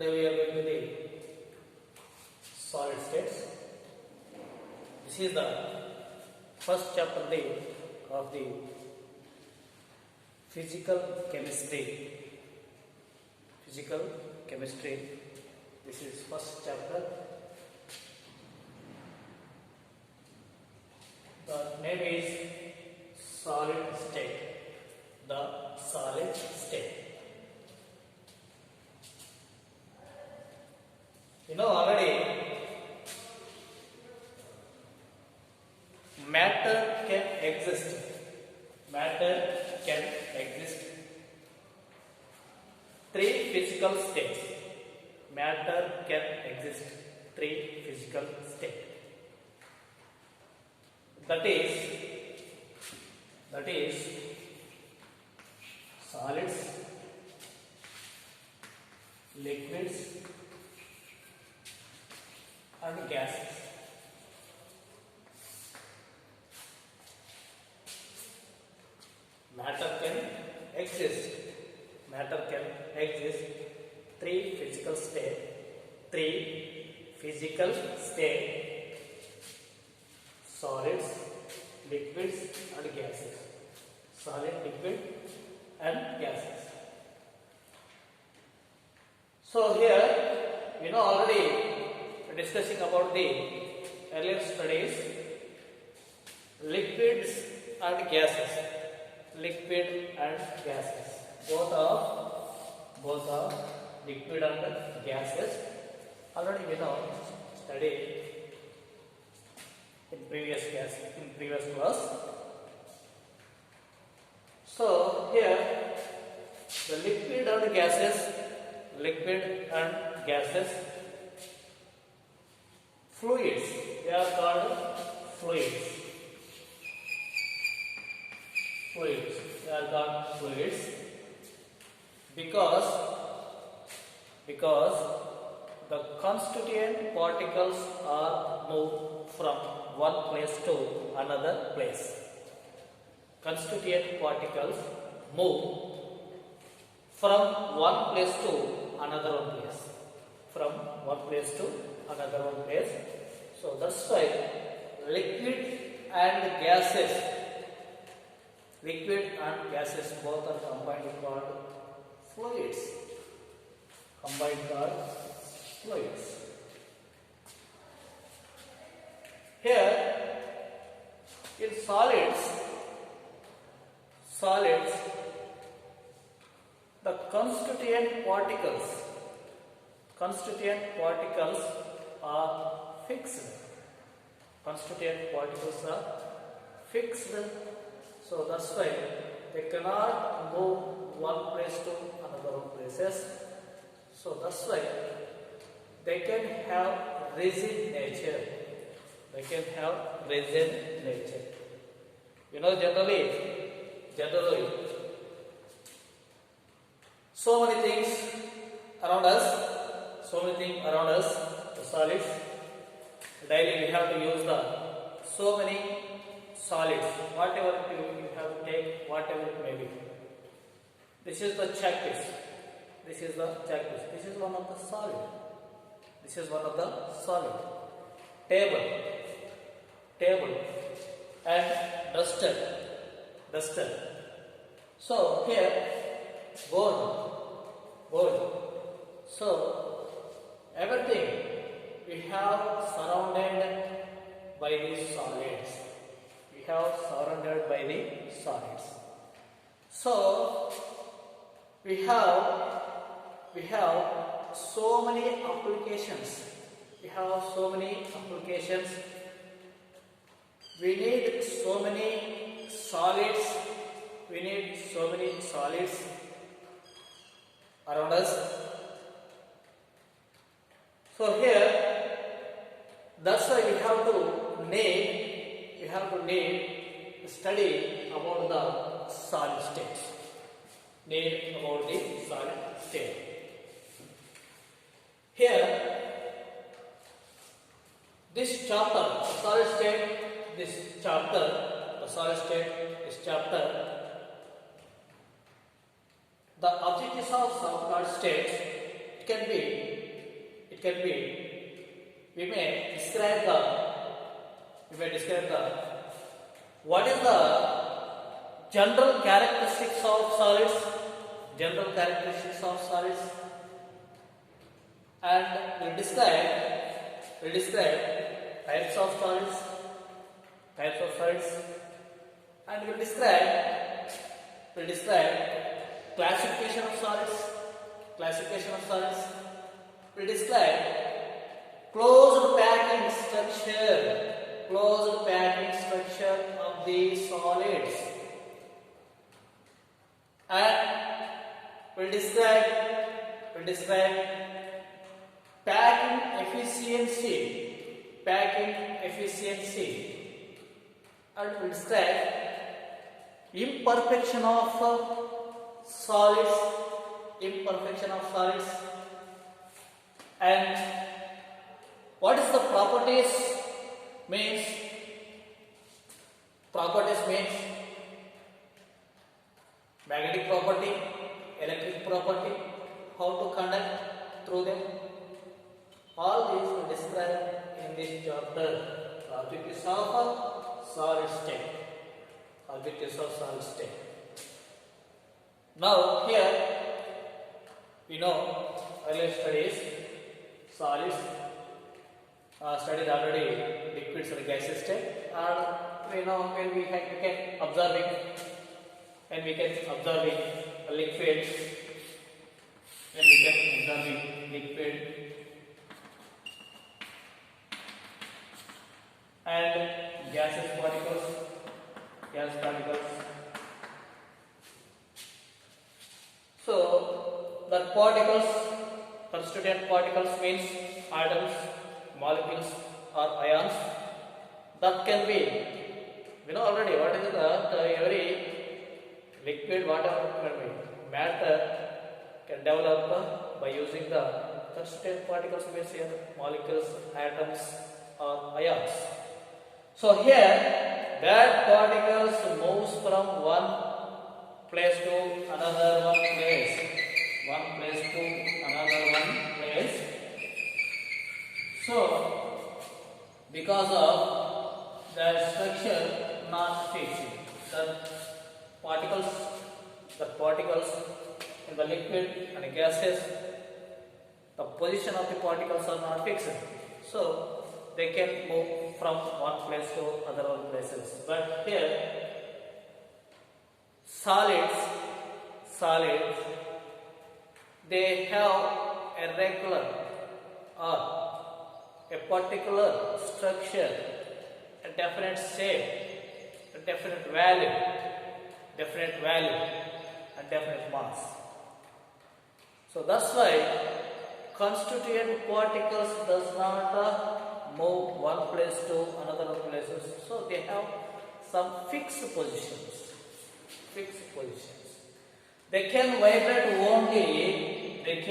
Today we are going to the solid states. This is the first chapter of the physical chemistry. Physical chemistry. This is first chapter. The name is solid state. The solid state. You know already matter can exist. Matter can exist. Three physical states. Matter can exist. Three physical states. That is solids, liquids, and gases. Matter can exist. Matter can exist. Three physical state. Three physical state. Solids, liquids, and gases. Solid, liquid, and gases. So here, you know already discussing about the earlier studies, liquids and gases. Liquid and gases. Both are liquid and gases. Already we know studied in previous class. So here the liquid and gases, fluids, they are called fluids. They are called fluids because the constituent particles are moved from one place to another place. Constituent particles move from one place to another place. So that's why liquid and gases both are combined called fluids. Here in solids, the constituent particles are fixed. So that's why they cannot move one place to another places. So that's why they can have rigid nature. You know, generally, so many things around us, the solids. Daily we have to use so many solids, whatever you have to take, whatever it may be. This is the checklist. This is one of the solid. Table and duster. So here board. So everything we have surrounded by these solids. So we have so many applications. We need so many solids. Around us. So here, that's why we have to study about the solid states. Here, this chapter, solid state, the objectives of solid states can be can be, we may describe the what is the general characteristics of solids, and we'll describe types of solids, and we'll describe classification of solids, we'll describe closed packing structure of the solids, and we'll describe packing efficiency, and we'll describe imperfection of solids, and what is the properties means magnetic property, electric property, how to conduct through them. All these we describe in this chapter. Objectives of solid state. Now here we know earlier studies solids studied already liquids and gaseous state, and we know when we can observing liquid, and gas particles. So the constituent particles means atoms, molecules or ions that can be, we know already what is every liquid, whatever can be, matter can develop by using the constituent particles means here molecules, atoms or ions. So here that particles moves from one place to another place. So because of the structure not fixed, the particles in the liquid and gases, the position of the particles are not fixed, so they can move from one place to other places. But here solids they have a regular or a particular structure, a definite shape, a definite value, and definite mass. So that's why constituent particles does not move one place to another places. So they have some fixed positions. They can vibrate only. Their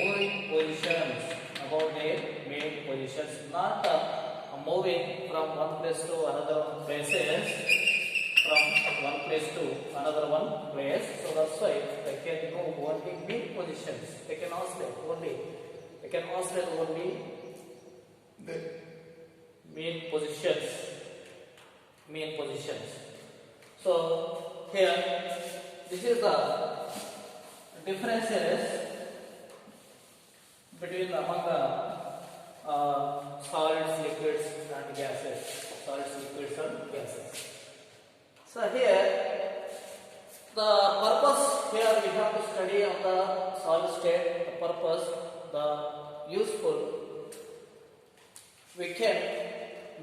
moving positions, about their main positions, not moving from one place to another place. So that's why they can move only mean positions. They can oscillate only the mean positions. So here this is the differences between among the solids, liquids and gases. So here the purpose, here we have to study of the solid state, the purpose, the useful, we can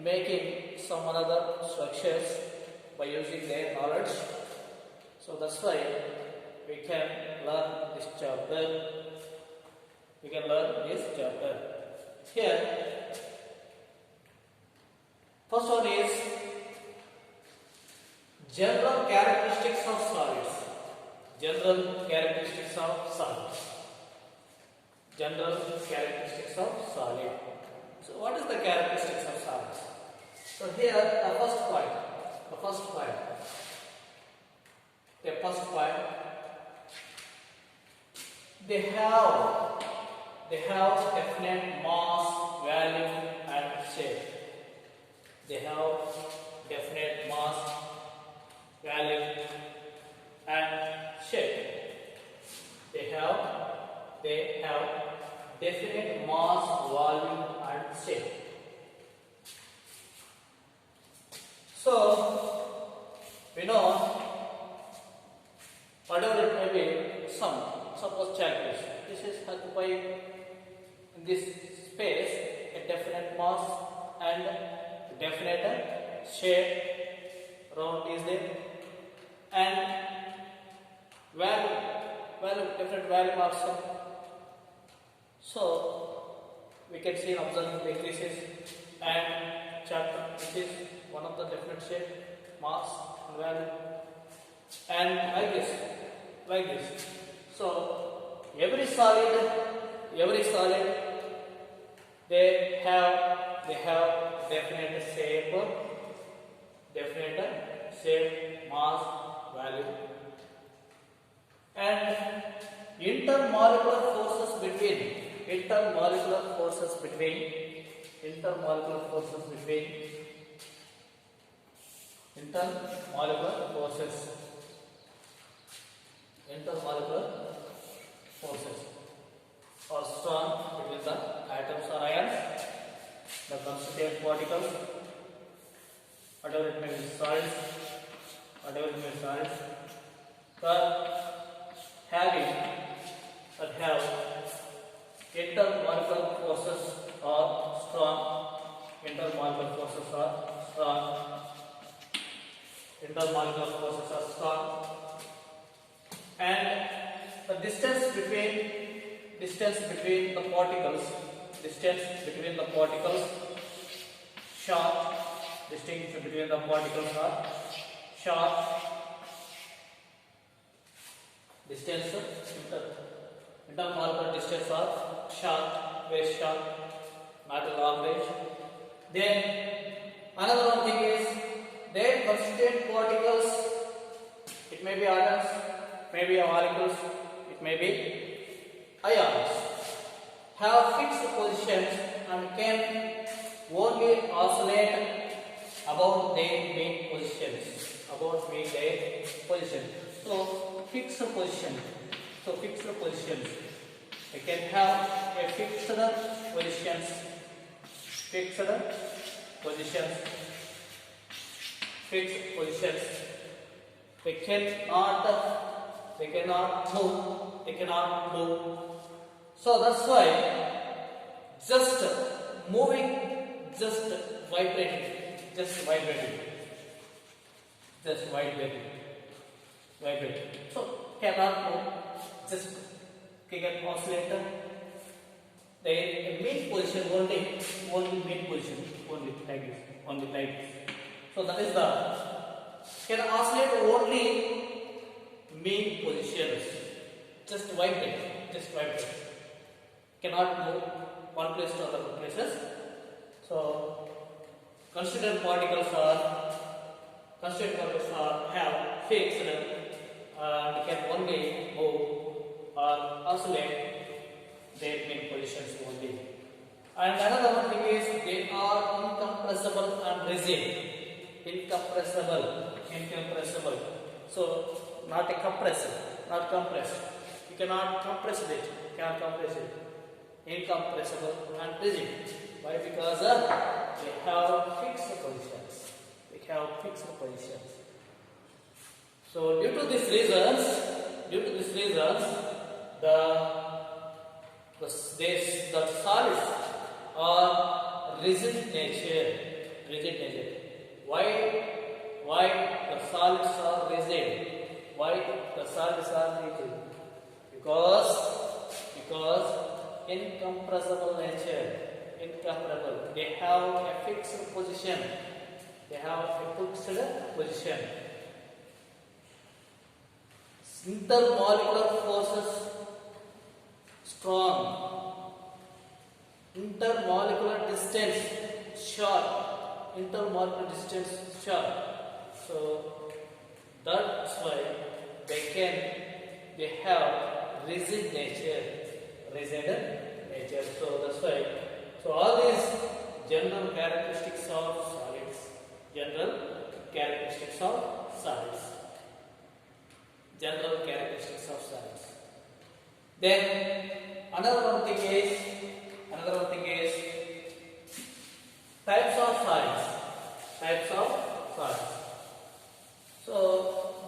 making some other structures by using their knowledge. So that's why we can learn this chapter. Here, first one is general characteristics of solids. So what is the characteristics of solids? So here the first point they have definite mass, value, and shape. They have definite mass, value, and shape. They have definite mass, volume, and shape. So we know whatever it may be, suppose check this. This is occupying in this space a definite mass and definite shape. Round is there, and different value also. So we can see and observe like this is and chapter. This is one of the definite shape, mass and value, and like this. So every solid they have definite shape, mass, value, and intermolecular forces between intermolecular forces are strong between the atoms or ions, the constituent particles, whatever it may be solids, that have intermolecular forces are strong. Intermolecular forces are strong, and the distance between the particles short. Distinction between the particles are short. Intermolecular distance are short, very short, not a long range. Then another one thing is their constituent particles, it may be atoms, maybe molecules, it may be ions, have fixed positions and can only oscillate about their main positions. So fixed positions. They can have a fixed positions. They cannot move. So that's why just moving, just vibrating. So cannot move, just can oscillate. They mean position only mean position only like this. So that is the can oscillate only mean positions. Just vibrate. Cannot move one place to other places. So constituent particles have fixed and can only move or oscillate their main positions only. And another one thing is they are incompressible and rigid. Incompressible. So not compressed. You cannot compress it. Incompressible and rigid. Why? Because they have fixed positions. So due to these reasons, the solids are rigid nature. Why the solids are rigid? Because incompressible nature. They have a fixed position. Intermolecular forces strong. Intermolecular distance short. So that's why they have rigid nature. Rigid nature. So that's why. So all these general characteristics of solids. General characteristics of solids. General characteristics of solids. Then another one thing is types of solids. Types of solids. So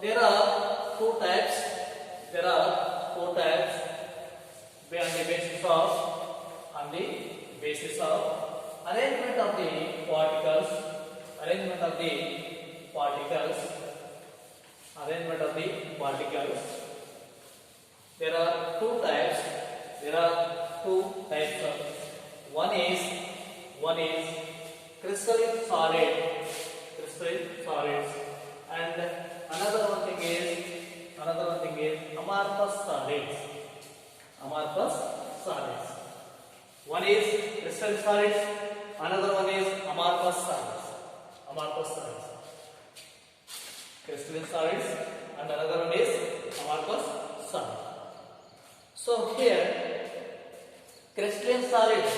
there are two types. There are four types on the basis of arrangement of the particles. Arrangement of the particles. Arrangement of the particles. There are two types. There are two types of. One is crystalline solids, and another one thing is amorphous solids. Amorphous solids. One is crystalline solids, another one is amorphous solids. Amorphous solids. Crystalline solids, and another one is amorphous solids. So here, crystalline solids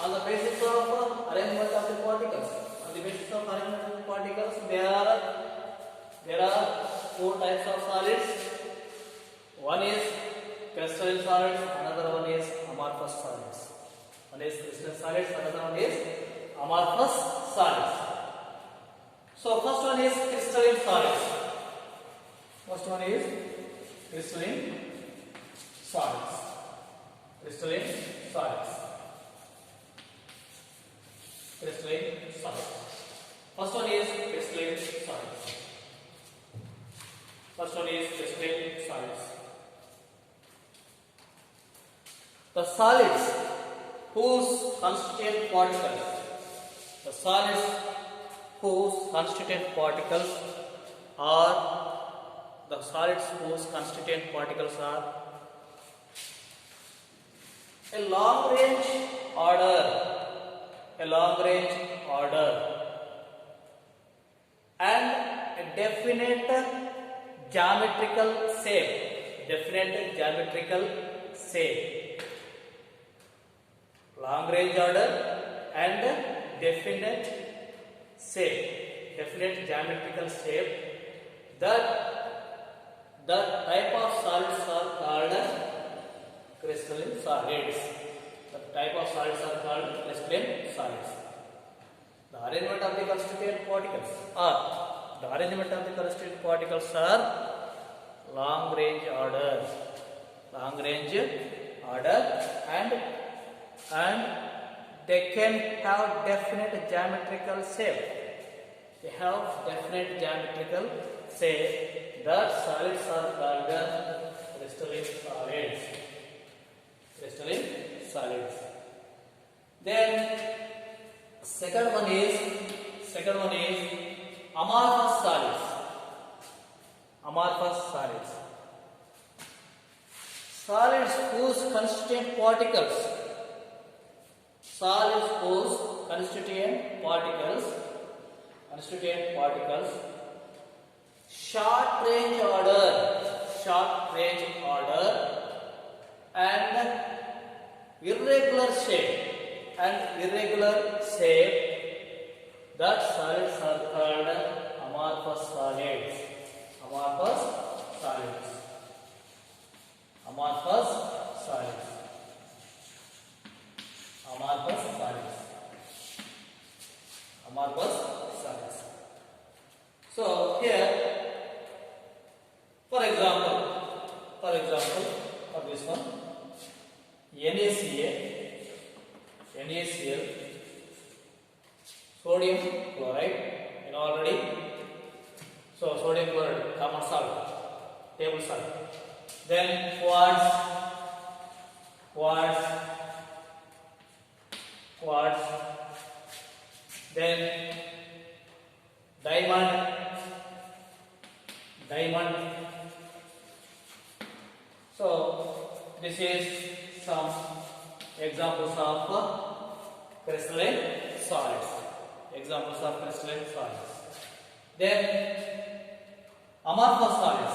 on the basis of arrangement of the particles. On the basis of arrangement of the particles, there are four types of solids. One is crystalline solids, another one is amorphous solids. One is crystalline solids, another one is amorphous solids. So first one is crystalline solids. First one is crystalline solids. Crystalline solids. Crystalline solids. First one is crystalline solids. First one is crystalline solids. The solids whose constituent particles. The solids whose constituent particles are. The solids whose constituent particles are a long range order. A long range order and a definite geometrical shape. Definite geometrical shape. Long range order and definite shape. Definite geometrical shape. The type of solids are called crystalline solids. The type of solids are called crystalline solids. The arrangement of the constituent particles are long range order. Long range order and they can have definite geometrical shape. They have definite geometrical shape. The solids are called crystalline solids. Crystalline solids. Then second one is amorphous solids. Amorphous solids. Solids whose constituent particles. Solids whose constituent particles. Short range order and irregular shape. That solids are called amorphous solids. Amorphous solids. Amorphous solids. Amorphous solids. Amorphous solids. So here, for example, for this one, NaCl, sodium chloride, you know already. So sodium chloride, common salt, table salt. Then quartz, then diamond. So this is some examples of crystalline solids. Then amorphous solids.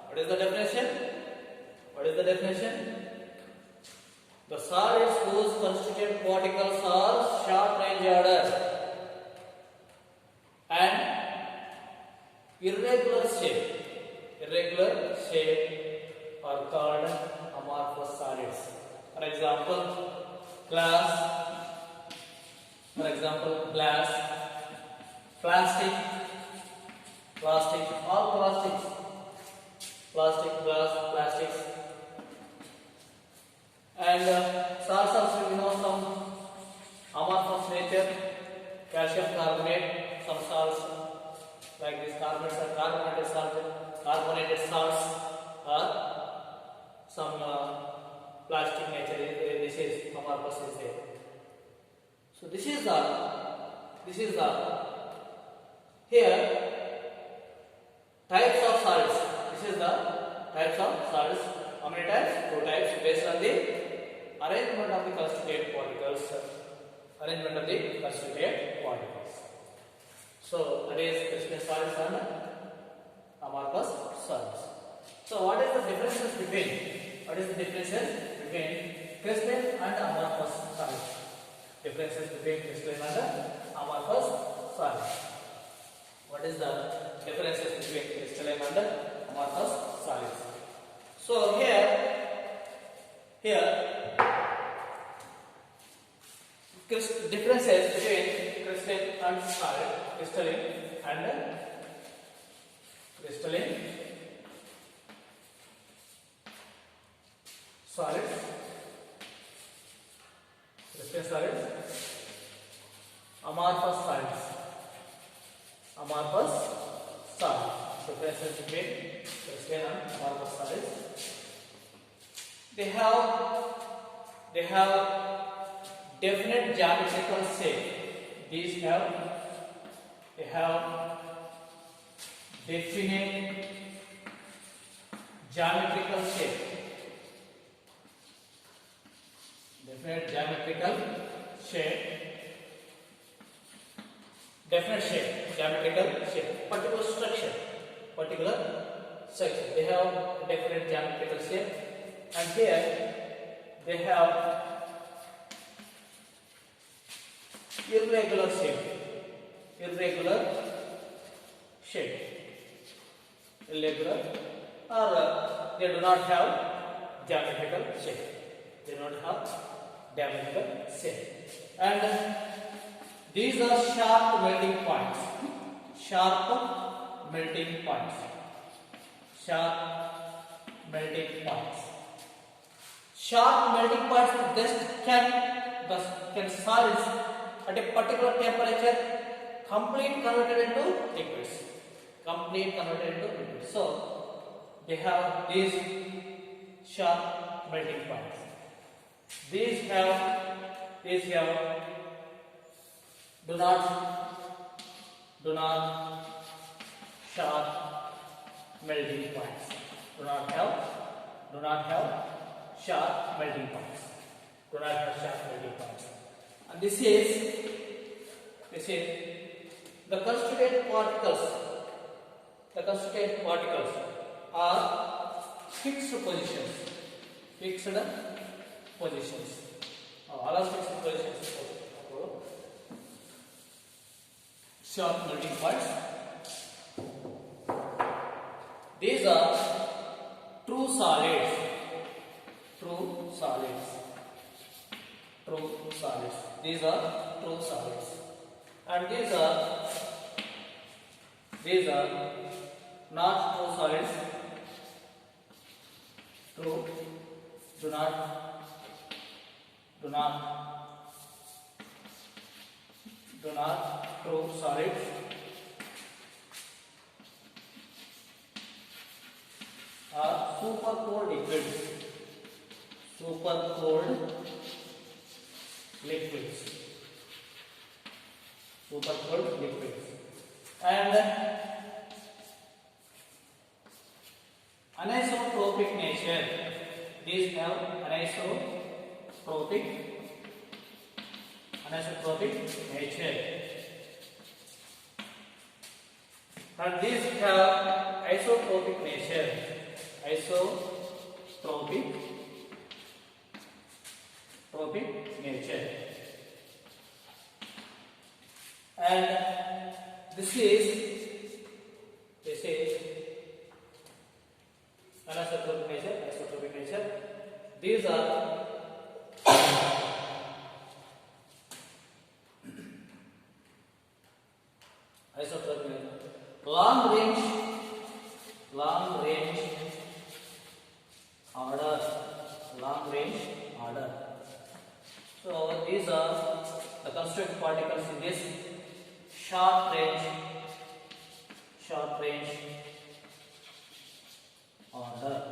What is the definition? What is the definition? The solids whose constituent particles are short range order and irregular shape are called amorphous solids. For example, glass, plastic, all glass, plastics, and salts also we know some amorphous nature, calcium carbonate, some salts like these carbonates are carbonated salts or some plastic nature. This is amorphous is there. So this is the here types of solids. This is the types of solids. How many types? 2 types based on the arrangement of the constituent particles. So that is crystalline solids and amorphous solids. So what is the differences between crystalline and amorphous solids? Differences between crystalline and amorphous solids. What is the differences between crystalline and amorphous solids? So here differences between crystalline and solid, crystalline solids, amorphous solids. Differences between crystalline and amorphous solids. They have definite geometrical shape. They have definite geometrical shape. Particular structure. They have definite geometrical shape, and here they have irregular shape, or they do not have geometrical shape. And these are sharp melting points. Sharp melting points. Just can solids at a particular temperature complete converted into liquids. So they have these sharp melting points. These have do not sharp melting points. Do not have sharp melting points. And this is the constituent particles. The constituent particles are fixed positions. All are fixed positions. Sharp melting points. These are true solids. These are true solids. And these are not true solids. Do not true solids. Are super cold liquids. And anisotropic nature. These have anisotropic nature. And these have isotropic nature. trophic nature. And this is anisotropic nature. These are isotropic nature. Long range order. So these are the constituent particles in this short range order.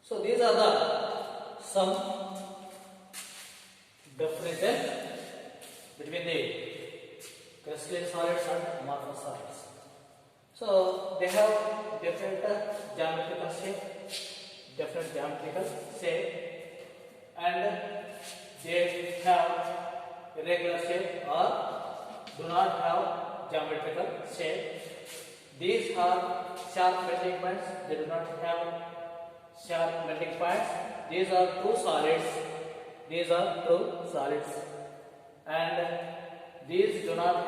So these are the some differences between the crystalline solids and amorphous solids. So they have different geometrical shape, and they have irregular shape or do not have geometrical shape. These are sharp melting points. They do not have sharp melting points. These are true solids, and these do not have